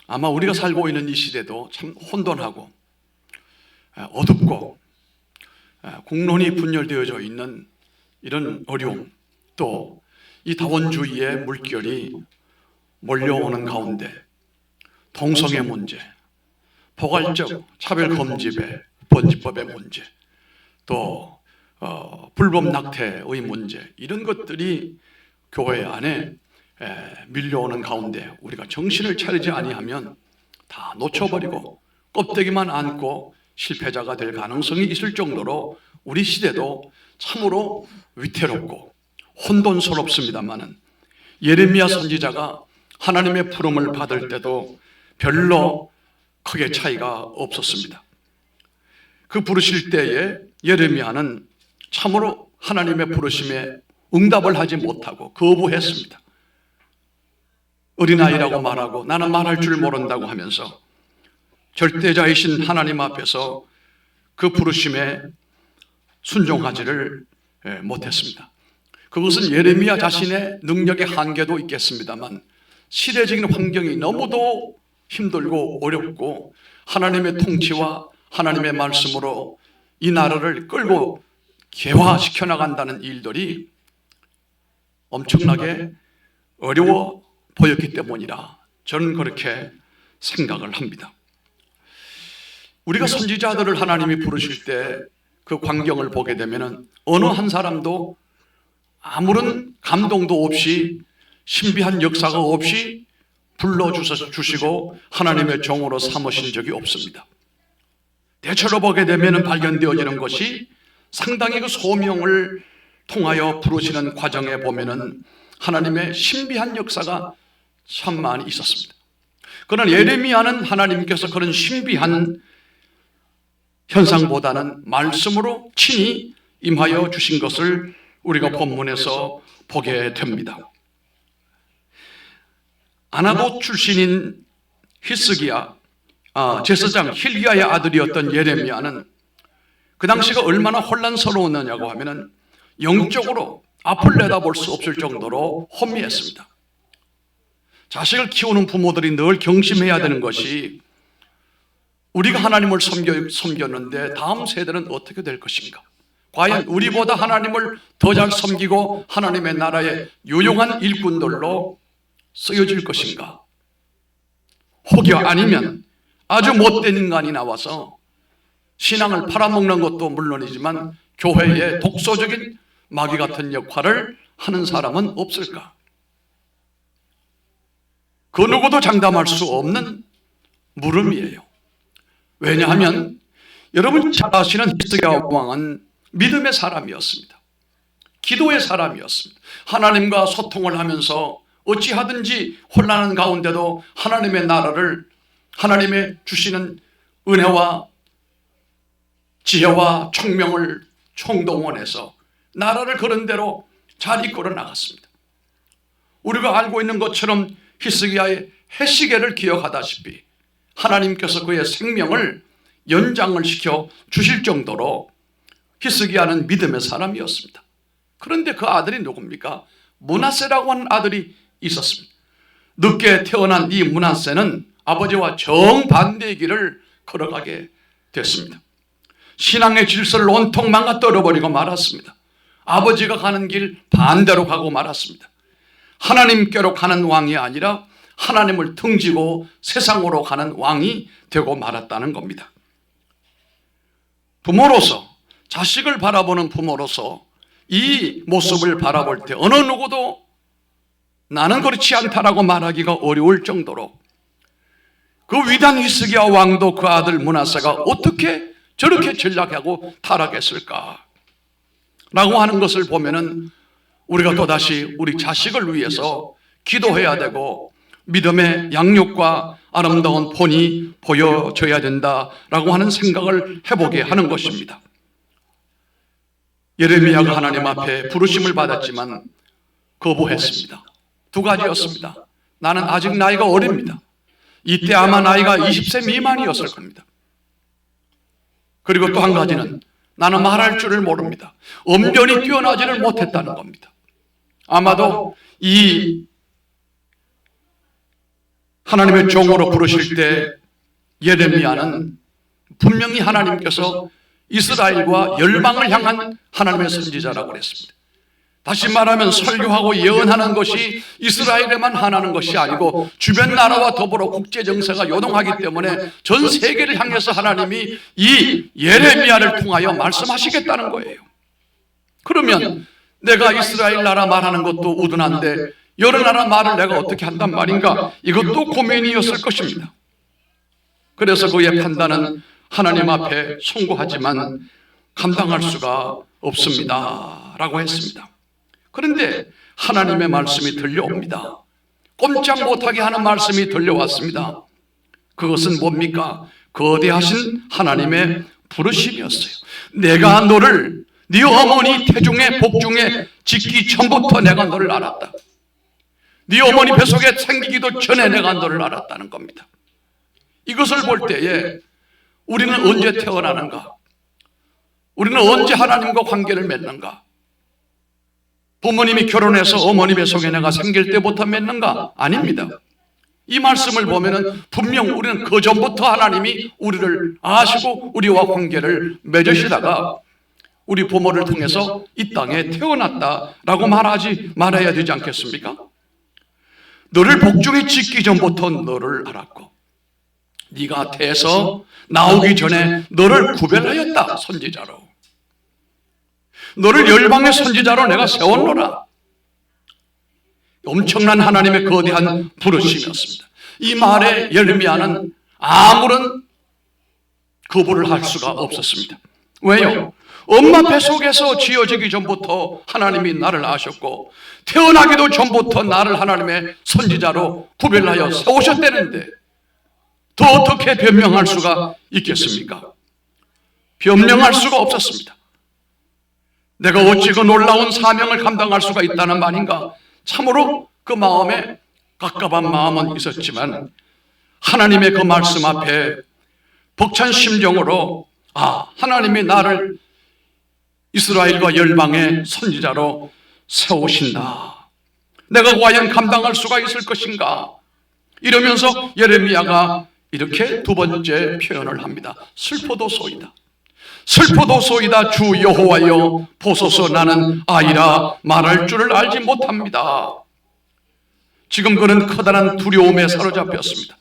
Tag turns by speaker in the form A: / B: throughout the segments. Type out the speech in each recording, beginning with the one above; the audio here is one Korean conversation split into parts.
A: 아마 우리가 살고 있는 이 시대도 참 혼돈하고 어둡고 국론이 분열되어져 있는 이런 어려움, 또 이 다원주의의 물결이 몰려오는 가운데 동성애 문제, 포괄적 차별금지법의 문제, 또 불법 낙태의 문제, 이런 것들이 교회 안에 밀려오는 가운데 우리가 정신을 차리지 아니하면 다 놓쳐버리고 껍데기만 안고 실패자가 될 가능성이 있을 정도로 우리 시대도 참으로 위태롭고 혼돈스럽습니다마는, 예레미야 선지자가 하나님의 부름을 받을 때도 별로 크게 차이가 없었습니다. 그 부르실 때에 예레미야는 참으로 하나님의 부르심에 응답을 하지 못하고 거부했습니다. 어린아이라고 말하고 나는 말할 줄 모른다고 하면서 절대자이신 하나님 앞에서 그 부르심에 순종하지를 못했습니다. 그것은 예레미야 자신의 능력의 한계도 있겠습니다만, 시대적인 환경이 너무도 힘들고 어렵고 하나님의 통치와 하나님의 말씀으로 이 나라를 끌고 개화시켜 나간다는 일들이 엄청나게 어려워 보였기 때문이라 저는 그렇게 생각을 합니다. 우리가 선지자들을 하나님이 부르실 때 그 광경을 보게 되면 어느 한 사람도 아무런 감동도 없이, 신비한 역사가 없이 불러주시고 하나님의 종으로 삼으신 적이 없습니다. 대체로 보게 되면 발견되어지는 것이 상당히 그 소명을 통하여 부르시는 과정에 보면은 하나님의 신비한 역사가 참 많이 있었습니다. 그러나 예레미야는 하나님께서 그런 신비한 현상보다는 말씀으로 친히 임하여 주신 것을 우리가 본문에서 보게 됩니다. 아나도 출신인 히스기야, 제사장 힐기야의 아들이었던 예레미야는 그 당시가 얼마나 혼란스러웠느냐고 하면은 영적으로 앞을 내다볼 수 없을 정도로 혼미했습니다. 자식을 키우는 부모들이 늘 경심해야 되는 것이, 우리가 하나님을 섬겼는데 다음 세대는 어떻게 될 것인가? 과연 우리보다 하나님을 더 잘 섬기고 하나님의 나라의 유용한 일꾼들로 쓰여질 것인가? 혹여 아니면 아주 못된 인간이 나와서 신앙을 팔아먹는 것도 물론이지만 교회의 독소적인 마귀 같은 역할을 하는 사람은 없을까? 그 누구도 장담할 수 없는 물음이에요. 왜냐하면 여러분 잘 아시는 히스기야 왕은 믿음의 사람이었습니다. 기도의 사람이었습니다. 하나님과 소통을 하면서 어찌하든지 혼란한 가운데도 하나님의 나라를, 하나님의 주시는 은혜와 지혜와 총명을 총동원해서 나라를 그런 대로 잘 이끌어 나갔습니다. 우리가 알고 있는 것처럼 히스기야의 해시계를 기억하다시피 하나님께서 그의 생명을 연장을 시켜 주실 정도로 히스기야는 믿음의 사람이었습니다. 그런데 그 아들이 누굽니까? 므낫세라고 하는 아들이 있었습니다. 늦게 태어난 이 므낫세는 아버지와 정반대의 길을 걸어가게 됐습니다. 신앙의 질서를 온통 망가뜨려버리고 말았습니다. 아버지가 가는 길 반대로 가고 말았습니다. 하나님께로 가는 왕이 아니라 하나님을 등지고 세상으로 가는 왕이 되고 말았다는 겁니다. 부모로서, 자식을 바라보는 부모로서 이 모습을 바라볼 때 어느 누구도 나는 그렇지 않다라고 말하기가 어려울 정도로, 그 위대한 히스기야 왕도 그 아들 므낫세가 어떻게 저렇게 전략하고 타락했을까 라고 하는 것을 보면은 우리가 또다시 우리 자식을 위해서 기도해야 되고 믿음의 양육과 아름다운 본이 보여줘야 된다라고 하는 생각을 해보게 하는 것입니다. 예레미야가 하나님 앞에 부르심을 받았지만 거부했습니다. 두 가지였습니다. 나는 아직 나이가 어립니다. 이때 아마 나이가 20세 미만이었을 겁니다. 그리고 또 한 가지는 나는 말할 줄을 모릅니다. 언변이 뛰어나지를 못했다는 겁니다. 아마도 이 하나님의 종으로 부르실 때 예레미야는 분명히 하나님께서 이스라엘과 열방을 향한 하나님의 선지자라고 그랬습니다. 다시 말하면 설교하고 예언하는 것이 이스라엘에만 한하는 것이 아니고 주변 나라와 더불어 국제 정세가 요동하기 때문에 전 세계를 향해서 하나님이 이 예레미야를 통하여 말씀하시겠다는 거예요. 그러면 내가 이스라엘 나라 말하는 것도 우둔한데 여러 나라 말을 내가 어떻게 한단 말인가? 이것도 고민이었을 것입니다. 그래서 그의 판단은 하나님 앞에 송구하지만 감당할 수가 없습니다 라고 했습니다. 그런데 하나님의 말씀이 들려옵니다. 꼼짝 못하게 하는 말씀이 들려왔습니다. 그것은 뭡니까? 거대하신 하나님의 부르심이었어요. 내가 너를 네 어머니 태중에 복중에 짓기 전부터 내가 너를 알았다. 네 어머니 뱃속에 생기기도 전에 내가 너를 알았다는 겁니다. 이것을 볼 때에 우리는 언제 태어나는가? 우리는 언제 하나님과 관계를 맺는가? 부모님이 결혼해서 어머니 뱃속에 내가 생길 때부터 맺는가? 아닙니다. 이 말씀을 보면은 분명 우리는 그 전부터 하나님이 우리를 아시고 우리와 관계를 맺으시다가 우리 부모를 통해서 이 땅에 태어났다라고 말하지 말아야 되지 않겠습니까? 너를 복중에 짓기 전부터 너를 알았고 네가 태에서 나오기 전에 너를 구별하였다. 선지자로. 너를 열방의 선지자로 내가 세웠노라. 엄청난 하나님의 거대한 부르심이었습니다. 이 말에 예레미야는 아무런 거부를 할 수가 없었습니다. 왜요? 엄마 뱃속에서 지어지기 전부터 하나님이 나를 아셨고 태어나기도 전부터 나를 하나님의 선지자로 구별하여 세우셨다는데 더 어떻게 변명할 수가 있겠습니까? 변명할 수가 없었습니다. 내가 어찌 그 놀라운 사명을 감당할 수가 있다는 말인가? 참으로 그 마음에 갑갑한 마음은 있었지만 하나님의 그 말씀 앞에 벅찬 심정으로 하나님이 나를 이스라엘과 열방의 선지자로 세우신다. 내가 과연 감당할 수가 있을 것인가? 이러면서 예레미야가 이렇게 두 번째 표현을 합니다. 슬퍼도소이다. 슬퍼도소이다. 주 여호와여 보소서 나는 아이라 말할 줄을 알지 못합니다. 지금 그는 커다란 두려움에 사로잡혔습니다.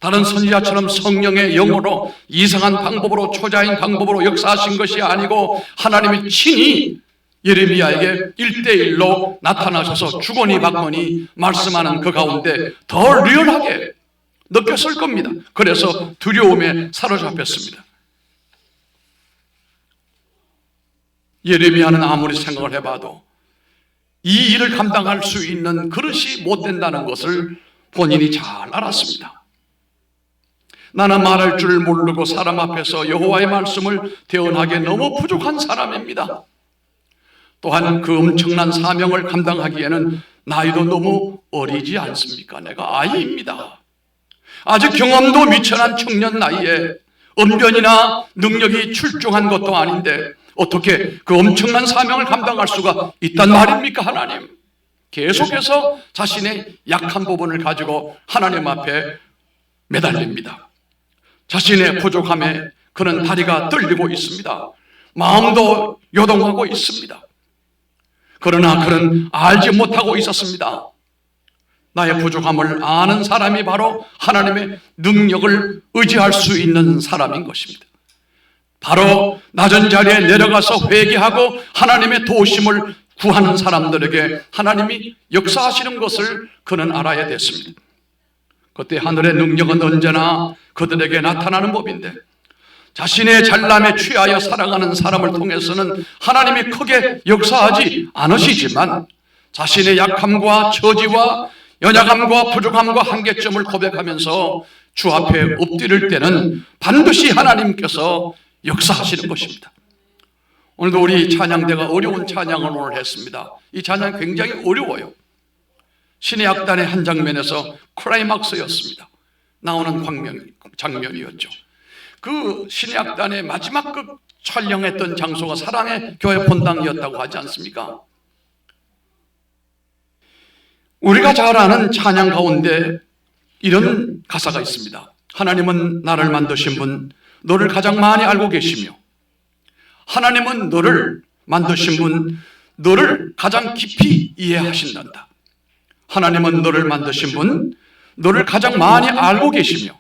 A: 다른 선지자처럼 성령의 영으로 이상한 방법으로 초자인 방법으로 역사하신 것이 아니고 하나님이 친히 예레미야에게 1대1로 나타나셔서 주거니 받거니 말씀하는 그 가운데 더 리얼하게 느꼈을 겁니다. 그래서 두려움에 사로잡혔습니다. 예레미야는 아무리 생각을 해봐도 이 일을 감당할 수 있는 그릇이 못 된다는 것을 본인이 잘 알았습니다. 나는 말할 줄 모르고 사람 앞에서 여호와의 말씀을 대언하기에 너무 부족한 사람입니다. 또한 그 엄청난 사명을 감당하기에는 나이도 너무 어리지 않습니까? 내가 아이입니다. 아직 경험도 미천한 청년 나이에 언변이나 능력이 출중한 것도 아닌데 어떻게 그 엄청난 사명을 감당할 수가 있단 말입니까? 하나님. 계속해서 자신의 약한 부분을 가지고 하나님 앞에 매달립니다. 자신의 부족함에 그는 다리가 떨리고 있습니다. 마음도 요동하고 있습니다. 그러나 그는 알지 못하고 있었습니다. 나의 부족함을 아는 사람이 바로 하나님의 능력을 의지할 수 있는 사람인 것입니다. 바로 낮은 자리에 내려가서 회개하고 하나님의 도우심을 구하는 사람들에게 하나님이 역사하시는 것을 그는 알아야 됐습니다. 그때 하늘의 능력은 언제나 그들에게 나타나는 법인데 자신의 잘남에 취하여 살아가는 사람을 통해서는 하나님이 크게 역사하지 않으시지만 자신의 약함과 처지와 연약함과 부족함과 한계점을 고백하면서 주 앞에 엎드릴 때는 반드시 하나님께서 역사하시는 것입니다. 오늘도 우리 찬양대가 어려운 찬양을 오늘 했습니다. 이 찬양이 굉장히 어려워요. 신의 악단의 한 장면에서 클라이막스였습니다. 나오는 장면이었죠. 그 신의 악단의 마지막 그 촬영했던 장소가 사랑의 교회 본당이었다고 하지 않습니까? 우리가 잘 아는 찬양 가운데 이런 가사가 있습니다. 하나님은 나를 만드신 분, 너를 가장 많이 알고 계시며, 하나님은 너를 만드신 분, 너를 가장 깊이 이해하신단다. 하나님은 너를 만드신 분, 너를 가장 많이 알고 계시며,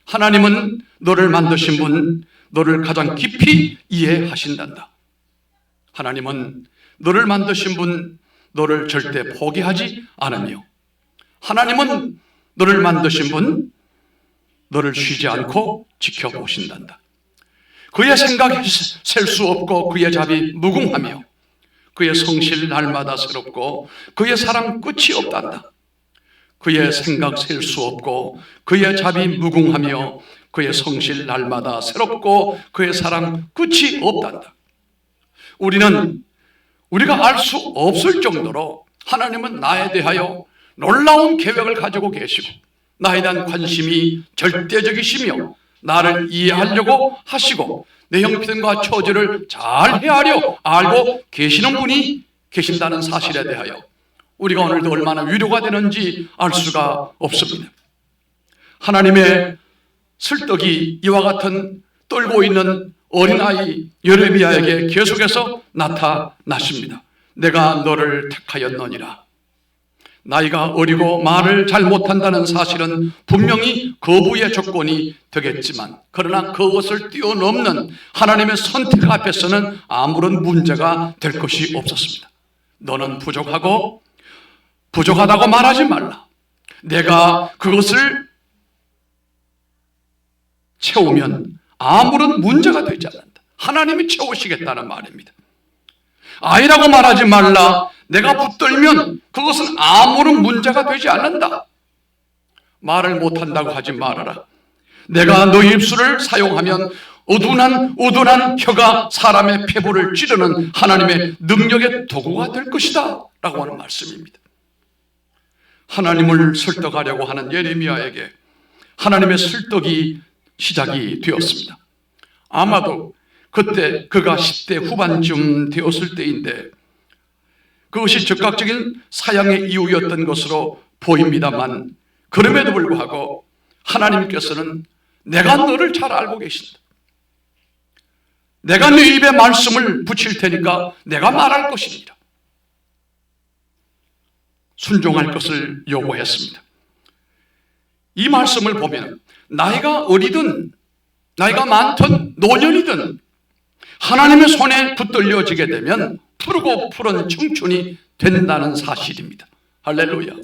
A: 하나님은 너를 만드신 분, 너를 가장 깊이 이해하신단다. 하나님은 너를 만드신 분, 너를 절대 포기하지 않으며, 하나님은 너를 만드신 분, 너를 쉬지 않고 지켜보신단다. 그의 생각이 셀 수 없고 그의 자비 무궁하며 그의 성실 날마다 새롭고 그의 사랑 끝이 없단다. 그의 생각 셀 수 없고 그의 자비 무궁하며 그의 성실 날마다 새롭고 그의 사랑 끝이 없단다. 우리가 알 수 없을 정도로 하나님은 나에 대하여 놀라운 계획을 가지고 계시고 나에 대한 관심이 절대적이시며 나를 이해하려고 하시고 내 형편과 처지를 잘 헤아려 알고 계시는 분이 계신다는 사실에 대하여 우리가 오늘도 얼마나 위로가 되는지 알 수가 없습니다. 하나님의 설득이 이와 같은 떨고 있는 어린아이 예레미야에게 계속해서 나타나십니다. 내가 너를 택하였느니라. 나이가 어리고 말을 잘 못한다는 사실은 분명히 거부의 조건이 되겠지만, 그러나 그것을 뛰어넘는 하나님의 선택 앞에서는 아무런 문제가 될 것이 없었습니다. 너는 부족하고 부족하다고 말하지 말라. 내가 그것을 채우면 아무런 문제가 되지 않는다. 하나님이 채우시겠다는 말입니다. 아이라고 말하지 말라. 내가 붙들면 그것은 아무런 문제가 되지 않는다. 말을 못한다고 하지 말아라. 내가 너희 입술을 사용하면 우둔한 혀가 사람의 폐부를 찌르는 하나님의 능력의 도구가 될 것이다 라고 하는 말씀입니다. 하나님을 설득하려고 하는 예레미야에게 하나님의 설득이 시작이 되었습니다. 아마도 그때 그가 10대 후반쯤 되었을 때인데 그것이 즉각적인 사양의 이유였던 것으로 보입니다만, 그럼에도 불구하고 하나님께서는 내가 너를 잘 알고 계신다. 내가 네 입에 말씀을 붙일 테니까 내가 말할 것이니라. 순종할 것을 요구했습니다. 이 말씀을 보면 나이가 어리든 나이가 많든 노년이든 하나님의 손에 붙들려지게 되면 푸르고 푸른 청춘이 된다는 사실입니다. 할렐루야.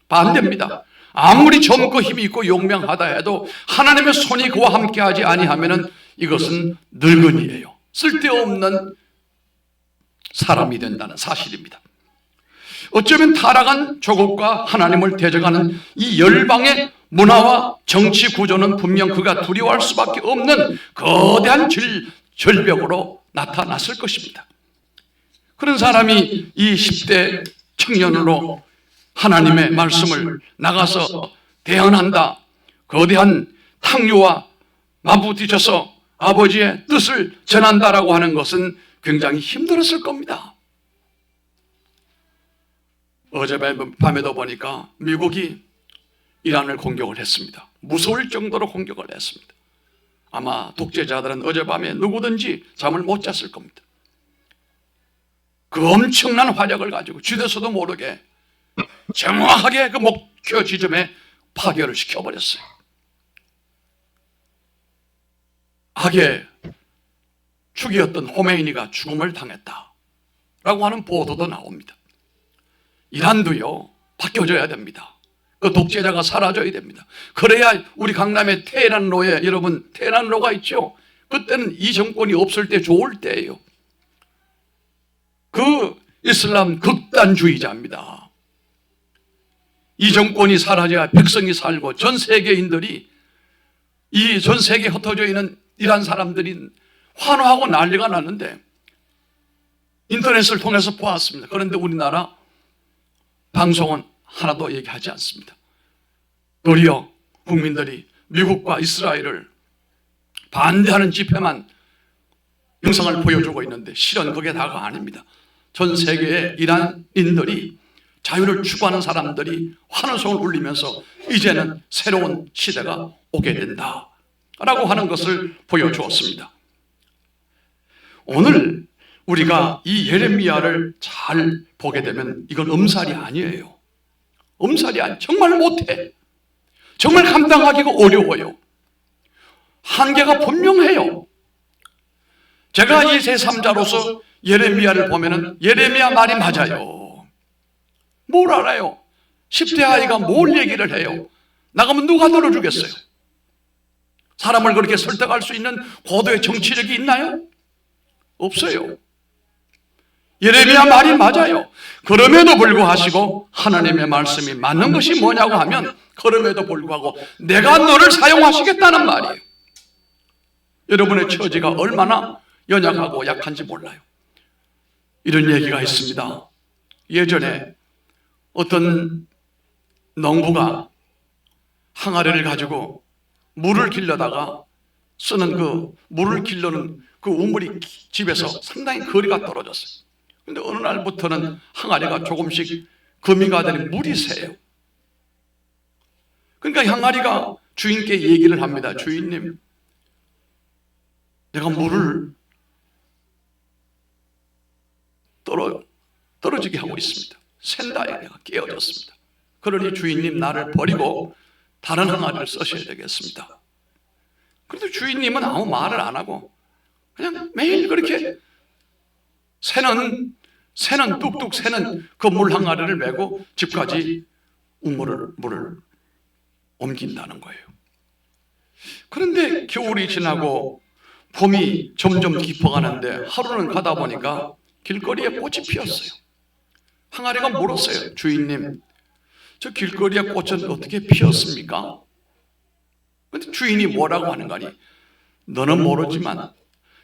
A: 반대입니다. 아무리 젊고 힘이 있고 용맹하다 해도 하나님의 손이 그와 함께하지 아니하면 이것은 늙은이에요. 쓸데없는 사람이 된다는 사실입니다. 어쩌면 타락한 조국과 하나님을 대적하는 이 열방의 문화와 정치 구조는 분명 그가 두려워할 수밖에 없는 거대한 절벽으로 나타났을 것입니다. 그런 사람이 이 10대 청년으로 하나님의 말씀을 나가서 대언한다, 거대한 탕류와 맞부딪혀서 아버지의 뜻을 전한다라고 하는 것은 굉장히 힘들었을 겁니다. 어젯밤에도 보니까 미국이 이란을 공격을 했습니다. 무서울 정도로 공격을 했습니다. 아마 독재자들은 어젯밤에 누구든지 잠을 못 잤을 겁니다. 그 엄청난 화력을 가지고 주대서도 모르게 정확하게 그 목표 지점에 파괴를 시켜버렸어요. 악의 축이었던 호메이니가 죽음을 당했다라고 하는 보도도 나옵니다. 이란도요, 바뀌어져야 됩니다. 그 독재자가 사라져야 됩니다. 그래야 우리 강남에 테헤란로에, 여러분 테헤란로가 있죠. 그때는 이 정권이 없을 때 좋을 때예요. 그 이슬람 극단주의자입니다. 이 정권이 사라져야 백성이 살고 전 세계인들이, 이 전 세계에 흩어져 있는 이란 사람들이 환호하고 난리가 났는데 인터넷을 통해서 보았습니다. 그런데 우리나라 방송은 하나도 얘기하지 않습니다. 도리어 국민들이 미국과 이스라엘을 반대하는 집회만 영상을 보여주고 있는데 실은 그게 다가 아닙니다. 전 세계의 이란인들이 자유를 추구하는 사람들이 환호성을 울리면서 이제는 새로운 시대가 오게 된다 라고 하는 것을 보여주었습니다. 오늘 우리가 이 예레미야를 잘 보게 되면 이건 엄살이 아니에요. 엄살이 아니에요. 정말 못해. 정말 감당하기가 어려워요. 한계가 분명해요. 제가 이 제3자로서 예레미야를 보면은 예레미야 말이 맞아요. 뭘 알아요? 10대 아이가 뭘 얘기를 해요? 나가면 누가 들어주겠어요? 사람을 그렇게 설득할 수 있는 고도의 정치력이 있나요? 없어요. 예레미야 말이 맞아요. 그럼에도 불구하고 하나님의 말씀이 맞는 것이 뭐냐고 하면 그럼에도 불구하고 내가 너를 사용하시겠다는 말이에요. 여러분의 처지가 얼마나 연약하고 약한지 몰라요. 이런 얘기가 있습니다. 예전에 어떤 농부가 항아리를 가지고 물을 길러다가 쓰는 그 물을 길러는 그 우물이 집에서 상당히 거리가 떨어졌어요. 근데 어느 날부터는 항아리가 조금씩 거미가 되는 물이 새요. 그러니까 항아리가 주인께 얘기를 합니다. 주인님, 내가 물을 떨어지게 하고 있습니다. 샌다에 내가 깨어졌습니다. 그러니 주인님 나를 버리고 다른 항아리를 쓰셔야 되겠습니다. 그런데 주인님은 아무 말을 안 하고 그냥 매일 그렇게 새는 뚝뚝 새는 그 물 항아리를 메고 집까지 물을 옮긴다는 거예요. 그런데 겨울이 지나고 봄이 점점 깊어가는데 하루는 가다 보니까 길거리에 꽃이 피었어요. 항아리가 물었어요. 주인님, 저 길거리에 꽃은 어떻게 피었습니까? 근데 주인이 뭐라고 하는 거니? 너는 모르지만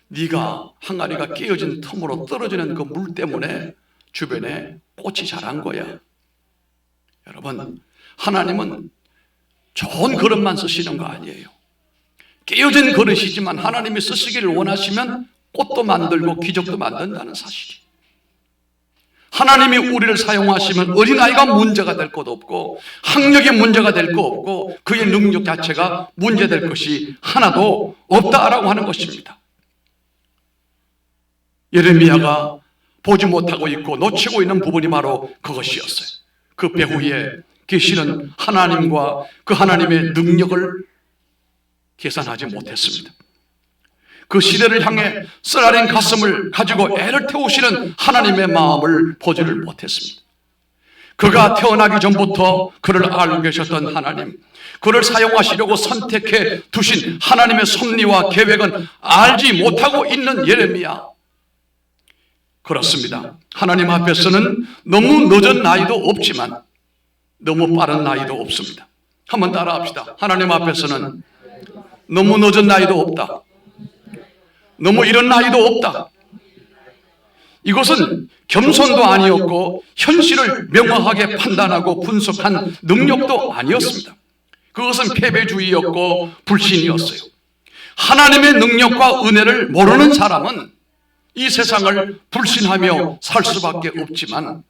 A: 네가 항아리가 깨어진 틈으로 떨어지는 그 물 때문에 주변에 꽃이 자란 거야. 여러분, 하나님은 좋은 그릇만 쓰시는 거 아니에요. 깨어진 그릇이지만 하나님이 쓰시기를 원하시면 꽃도 만들고 기적도 만든다는 사실이. 하나님이 우리를 사용하시면 어린아이가 문제가 될 것도 없고 학력이 문제가 될 것 없고 그의 능력 자체가 문제될 것이 하나도 없다라고 하는 것입니다. 예레미야가 보지 못하고 있고 놓치고 있는 부분이 바로 그것이었어요. 그 배후에 계시는 하나님과 그 하나님의 능력을 계산하지 못했습니다. 그 시대를 향해 쓰라린 가슴을 가지고 애를 태우시는 하나님의 마음을 보지를 못했습니다. 그가 태어나기 전부터 그를 알고 계셨던 하나님, 그를 사용하시려고 선택해 두신 하나님의 섭리와 계획은 알지 못하고 있는 예레미야. 그렇습니다. 하나님 앞에서는 너무 늦은 나이도 없지만 너무 빠른 나이도 없습니다. 한번 따라합시다. 하나님 앞에서는 너무 늦은 나이도 없다. 너무 이런 나이도 없다. 이것은 겸손도 아니었고 현실을 명확하게 판단하고 분석한 능력도 아니었습니다. 그것은 패배주의였고 불신이었어요. 하나님의 능력과 은혜를 모르는 사람은 이 세상을 불신하며 살 수밖에 없지만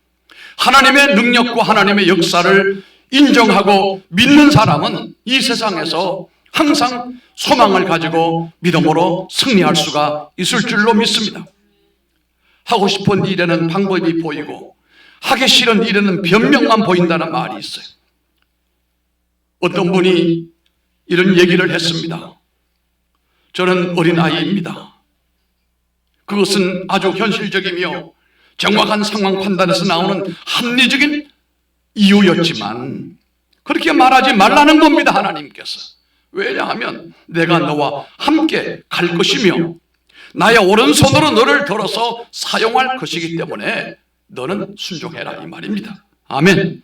A: 하나님의 능력과 하나님의 역사를 인정하고 믿는 사람은 이 세상에서 항상 소망을 가지고 믿음으로 승리할 수가 있을 줄로 믿습니다. 하고 싶은 일에는 방법이 보이고 하기 싫은 일에는 변명만 보인다는 말이 있어요. 어떤 분이 이런 얘기를 했습니다. 저는 어린아이입니다. 그것은 아주 현실적이며 정확한 상황 판단에서 나오는 합리적인 이유였지만 그렇게 말하지 말라는 겁니다. 하나님께서. 왜냐하면 내가 너와 함께 갈 것이며 나의 오른손으로 너를 들어서 사용할 것이기 때문에 너는 순종해라 이 말입니다. 아멘.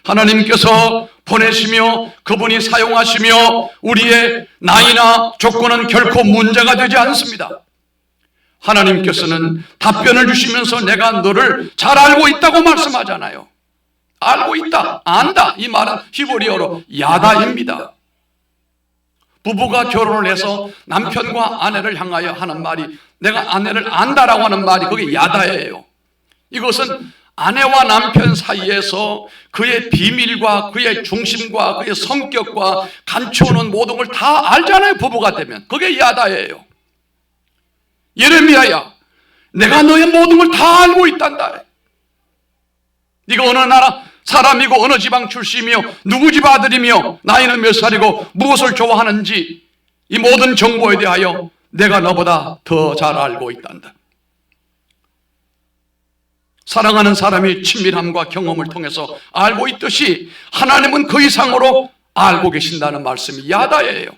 A: 하나님께서 보내시며 그분이 사용하시며 우리의 나이나 조건은 결코 문제가 되지 않습니다. 하나님께서는 답변을 주시면서 내가 너를 잘 알고 있다고 말씀하잖아요. 알고 있다, 안다. 이 말은 히브리어로 야다입니다. 부부가 결혼을 해서 남편과 아내를 향하여 하는 말이 내가 아내를 안다라고 하는 말이 그게 야다예요. 이것은 아내와 남편 사이에서 그의 비밀과 그의 중심과 그의 성격과 감추어놓은 모든 걸 다 알잖아요. 부부가 되면 그게 야다예요. 예레미야야, 내가 너의 모든 걸 다 알고 있단다. 네가 어느 나라 사람이고 어느 지방 출신이며 누구 집 아들이며 나이는 몇 살이고 무엇을 좋아하는지 이 모든 정보에 대하여 내가 너보다 더 잘 알고 있단다. 사랑하는 사람이 친밀함과 경험을 통해서 알고 있듯이 하나님은 그 이상으로 알고 계신다는 말씀이 야다예요.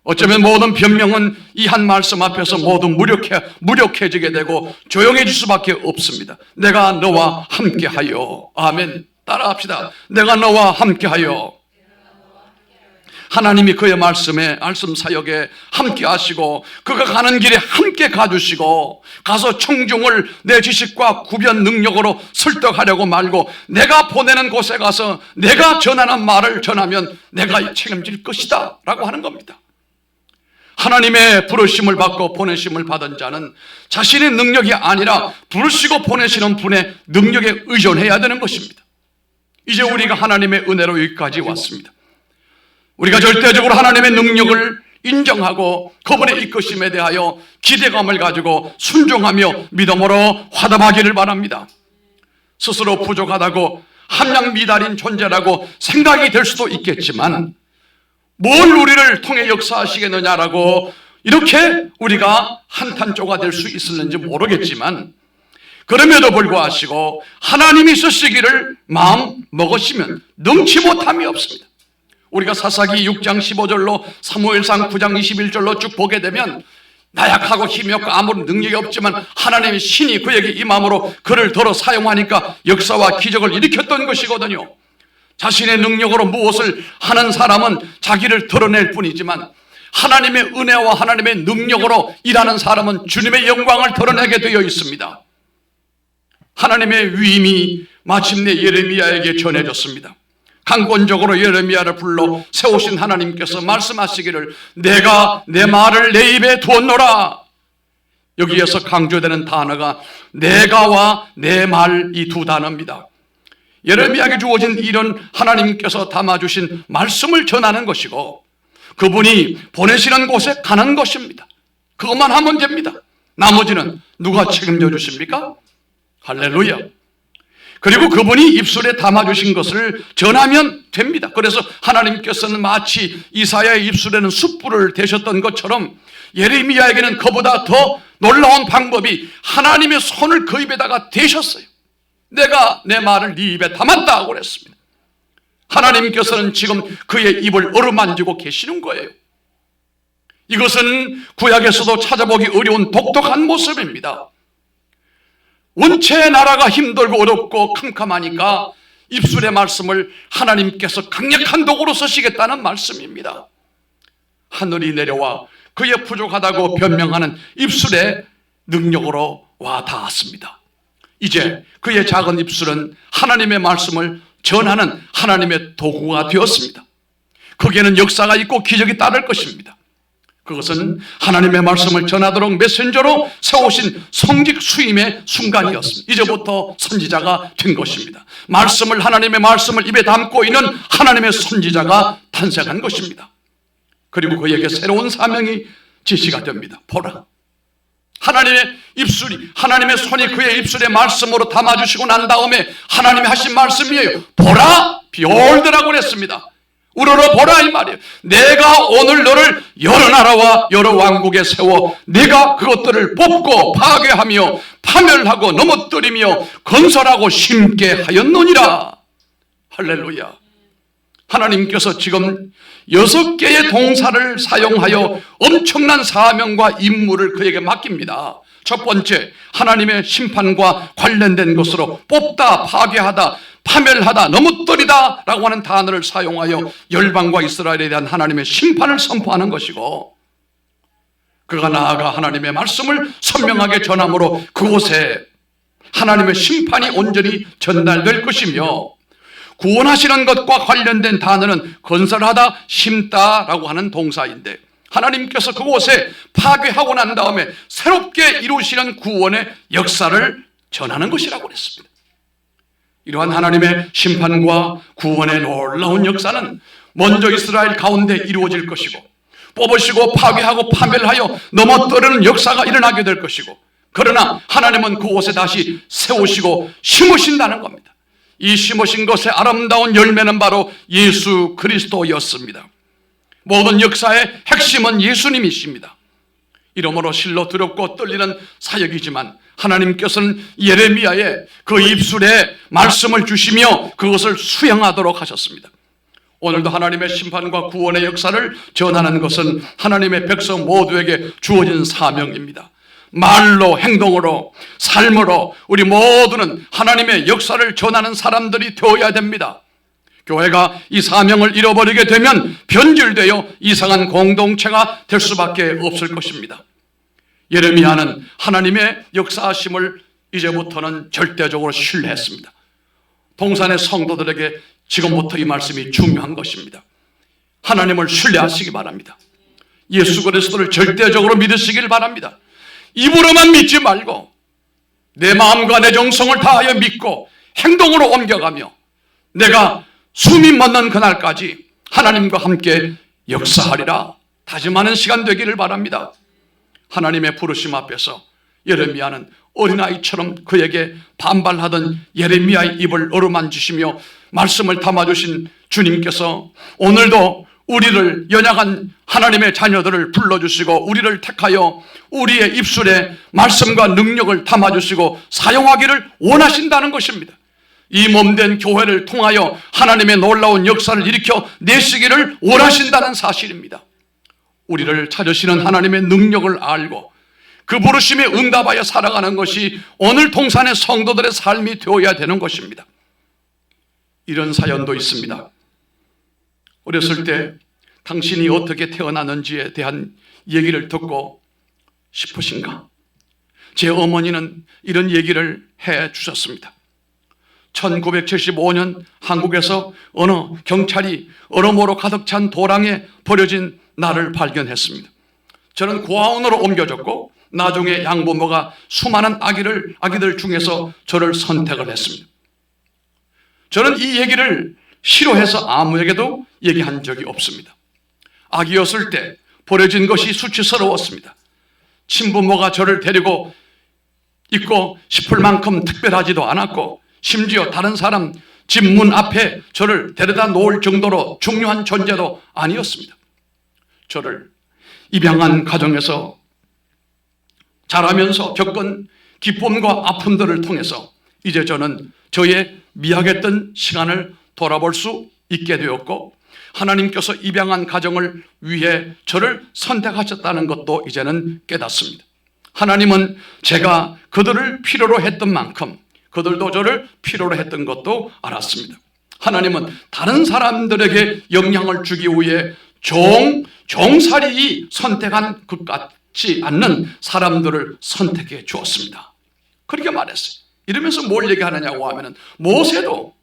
A: 어쩌면 모든 변명은 이 한 말씀 앞에서 모두 무력해지게 되고 조용해질 수밖에 없습니다. 내가 너와 함께하여. 아멘. 따라합시다. 내가 너와 함께하여. 하나님이 그의 말씀 사역에 함께 하시고 그가 가는 길에 함께 가주시고 가서 청중을 내 지식과 구변 능력으로 설득하려고 말고 내가 보내는 곳에 가서 내가 전하는 말을 전하면 내가 책임질 것이다 라고 하는 겁니다. 하나님의 부르심을 받고 보내심을 받은 자는 자신의 능력이 아니라 부르시고 보내시는 분의 능력에 의존해야 되는 것입니다. 이제 우리가 하나님의 은혜로 여기까지 왔습니다. 우리가 절대적으로 하나님의 능력을 인정하고 그분의 이끄심에 대하여 기대감을 가지고 순종하며 믿음으로 화답하기를 바랍니다. 스스로 부족하다고 함량 미달인 존재라고 생각이 될 수도 있겠지만 뭘 우리를 통해 역사하시겠느냐라고 이렇게 우리가 한탄조가 될 수 있었는지 모르겠지만 그럼에도 불구하고 하나님이 쓰시기를 마음 먹으시면 능치 못함이 없습니다. 우리가 사사기 6장 15절로 사무엘상 9장 21절로 쭉 보게 되면 나약하고 힘이 없고 아무런 능력이 없지만 하나님의 신이 그에게 임함으로 그를 더러 사용하니까 역사와 기적을 일으켰던 것이거든요. 자신의 능력으로 무엇을 하는 사람은 자기를 드러낼 뿐이지만 하나님의 은혜와 하나님의 능력으로 일하는 사람은 주님의 영광을 드러내게 되어 있습니다. 하나님의 위임이 마침내 예레미야에게 전해졌습니다. 강권적으로 예레미야를 불러 세우신 하나님께서 말씀하시기를 내가 내 말을 내 입에 두었노라. 여기에서 강조되는 단어가 내가와 내 말 이 두 단어입니다. 예레미야에게 주어진 일은 하나님께서 담아주신 말씀을 전하는 것이고 그분이 보내시는 곳에 가는 것입니다. 그것만 하면 됩니다. 나머지는 누가 책임져 주십니까? 할렐루야. 그리고 그분이 입술에 담아주신 것을 전하면 됩니다. 그래서 하나님께서는 마치 이사야의 입술에는 숯불을 대셨던 것처럼 예레미야에게는 그보다 더 놀라운 방법이 하나님의 손을 그 입에다가 대셨어요. 내가 내 말을 네 입에 담았다고 그랬습니다. 하나님께서는 지금 그의 입을 어루만지고 계시는 거예요. 이것은 구약에서도 찾아보기 어려운 독특한 모습입니다. 원체 나라가 힘들고 어렵고 캄캄하니까 입술의 말씀을 하나님께서 강력한 도구로 쓰시겠다는 말씀입니다. 하늘이 내려와 그의 부족하다고 변명하는 입술의 능력으로 와 닿았습니다. 이제 그의 작은 입술은 하나님의 말씀을 전하는 하나님의 도구가 되었습니다. 거기에는 역사가 있고 기적이 따를 것입니다. 그것은 하나님의 말씀을 전하도록 메신저로 세우신 성직 수임의 순간이었습니다. 이제부터 선지자가 된 것입니다. 하나님의 말씀을 입에 담고 있는 하나님의 선지자가 탄생한 것입니다. 그리고 그에게 새로운 사명이 지시가 됩니다. 보라. 하나님의 손이 그의 입술에 말씀으로 담아주시고 난 다음에 하나님이 하신 말씀이에요. 보라, 비올드라고 그랬습니다. 우러러 보라 이 말이에요. 내가 오늘 너를 여러 나라와 여러 왕국에 세워 내가 그것들을 뽑고 파괴하며 파멸하고 넘어뜨리며 건설하고 심게 하였느니라. 할렐루야. 하나님께서 지금 6개의 동사를 사용하여 엄청난 사명과 임무를 그에게 맡깁니다. 첫 번째, 하나님의 심판과 관련된 것으로 뽑다, 파괴하다, 파멸하다, 넘어뜨리다 라고 하는 단어를 사용하여 열방과 이스라엘에 대한 하나님의 심판을 선포하는 것이고, 그가 나아가 하나님의 말씀을 선명하게 전함으로 그곳에 하나님의 심판이 온전히 전달될 것이며, 구원하시는 것과 관련된 단어는 건설하다, 심다라고 하는 동사인데, 하나님께서 그곳에 파괴하고 난 다음에 새롭게 이루시는 구원의 역사를 전하는 것이라고 그랬습니다. 이러한 하나님의 심판과 구원의 놀라운 역사는 먼저 이스라엘 가운데 이루어질 것이고, 뽑으시고 파괴하고 파멸하여 넘어뜨리는 역사가 일어나게 될 것이고, 그러나 하나님은 그곳에 다시 세우시고 심으신다는 겁니다. 이 심으신 것의 아름다운 열매는 바로 예수 그리스도였습니다. 모든 역사의 핵심은 예수님이십니다. 이러므로 실로 두렵고 떨리는 사역이지만 하나님께서는 예레미야의 그 입술에 말씀을 주시며 그것을 수행하도록 하셨습니다. 오늘도 하나님의 심판과 구원의 역사를 전하는 것은 하나님의 백성 모두에게 주어진 사명입니다. 말로, 행동으로, 삶으로 우리 모두는 하나님의 역사를 전하는 사람들이 되어야 됩니다. 교회가 이 사명을 잃어버리게 되면 변질되어 이상한 공동체가 될 수밖에 없을 것입니다. 예레미야는 하나님의 역사하심을 이제부터는 절대적으로 신뢰했습니다. 동산의 성도들에게 지금부터 이 말씀이 중요한 것입니다. 하나님을 신뢰하시기 바랍니다. 예수 그리스도를 절대적으로 믿으시길 바랍니다. 입으로만 믿지 말고 내 마음과 내 정성을 다하여 믿고 행동으로 옮겨가며 내가 숨이 멎는 그날까지 하나님과 함께 역사하리라 다짐하는 시간 되기를 바랍니다. 하나님의 부르심 앞에서 예레미야는 어린아이처럼 그에게 반발하던 예레미야의 입을 어루만지시며 말씀을 담아주신 주님께서 오늘도 우리를 연약한 하나님의 자녀들을 불러주시고 우리를 택하여 우리의 입술에 말씀과 능력을 담아주시고 사용하기를 원하신다는 것입니다. 이 몸된 교회를 통하여 하나님의 놀라운 역사를 일으켜 내시기를 원하신다는 사실입니다. 우리를 찾으시는 하나님의 능력을 알고 그 부르심에 응답하여 살아가는 것이 오늘 동산의 성도들의 삶이 되어야 되는 것입니다. 이런 사연도 있습니다. 어렸을 때 당신이 어떻게 태어났는지에 대한 얘기를 듣고 싶으신가? 제 어머니는 이런 얘기를 해 주셨습니다. 1975년 한국에서 어느 경찰이 얼음으로 가득 찬 도랑에 버려진 나를 발견했습니다. 저는 고아원으로 옮겨졌고 나중에 양부모가 수많은 아기들 중에서 저를 선택을 했습니다. 저는 이 얘기를 싫어해서 아무에게도 얘기한 적이 없습니다. 아기였을 때 버려진 것이 수치스러웠습니다. 친부모가 저를 데리고 있고 싶을 만큼 특별하지도 않았고 심지어 다른 사람 집 문 앞에 저를 데려다 놓을 정도로 중요한 존재도 아니었습니다. 저를 입양한 가정에서 자라면서 겪은 기쁨과 아픔들을 통해서 이제 저는 저의 미약했던 시간을 돌아볼 수 있게 되었고 하나님께서 입양한 가정을 위해 저를 선택하셨다는 것도 이제는 깨닫습니다. 하나님은 제가 그들을 필요로 했던 만큼 그들도 저를 필요로 했던 것도 알았습니다. 하나님은 다른 사람들에게 영향을 주기 위해 종살이 선택한 것 같지 않는 사람들을 선택해 주었습니다. 그렇게 말했어요. 이러면서 뭘 얘기하느냐고 하면은 모세도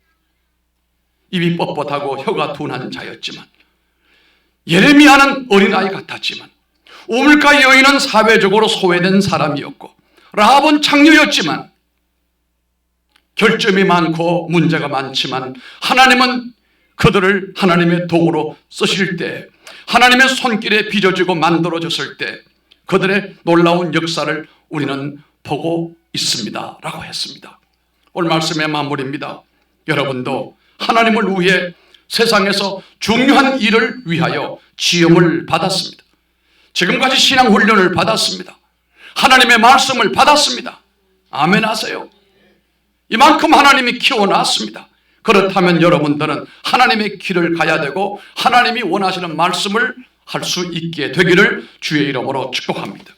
A: 입이 뻣뻣하고 혀가 둔한 자였지만 예레미야는 어린아이 같았지만 우물가 여인은 사회적으로 소외된 사람이었고 라합은 창녀였지만 결점이 많고 문제가 많지만 하나님은 그들을 하나님의 도구로 쓰실 때 하나님의 손길에 빚어지고 만들어졌을 때 그들의 놀라운 역사를 우리는 보고 있습니다 라고 했습니다. 오늘 말씀의 마무리입니다. 여러분도 하나님을 위해 세상에서 중요한 일을 위하여 지음을 받았습니다. 지금까지 신앙훈련을 받았습니다. 하나님의 말씀을 받았습니다. 아멘 하세요. 이만큼 하나님이 키워놨습니다. 그렇다면 여러분들은 하나님의 길을 가야 되고 하나님이 원하시는 말씀을 할 수 있게 되기를 주의 이름으로 축복합니다.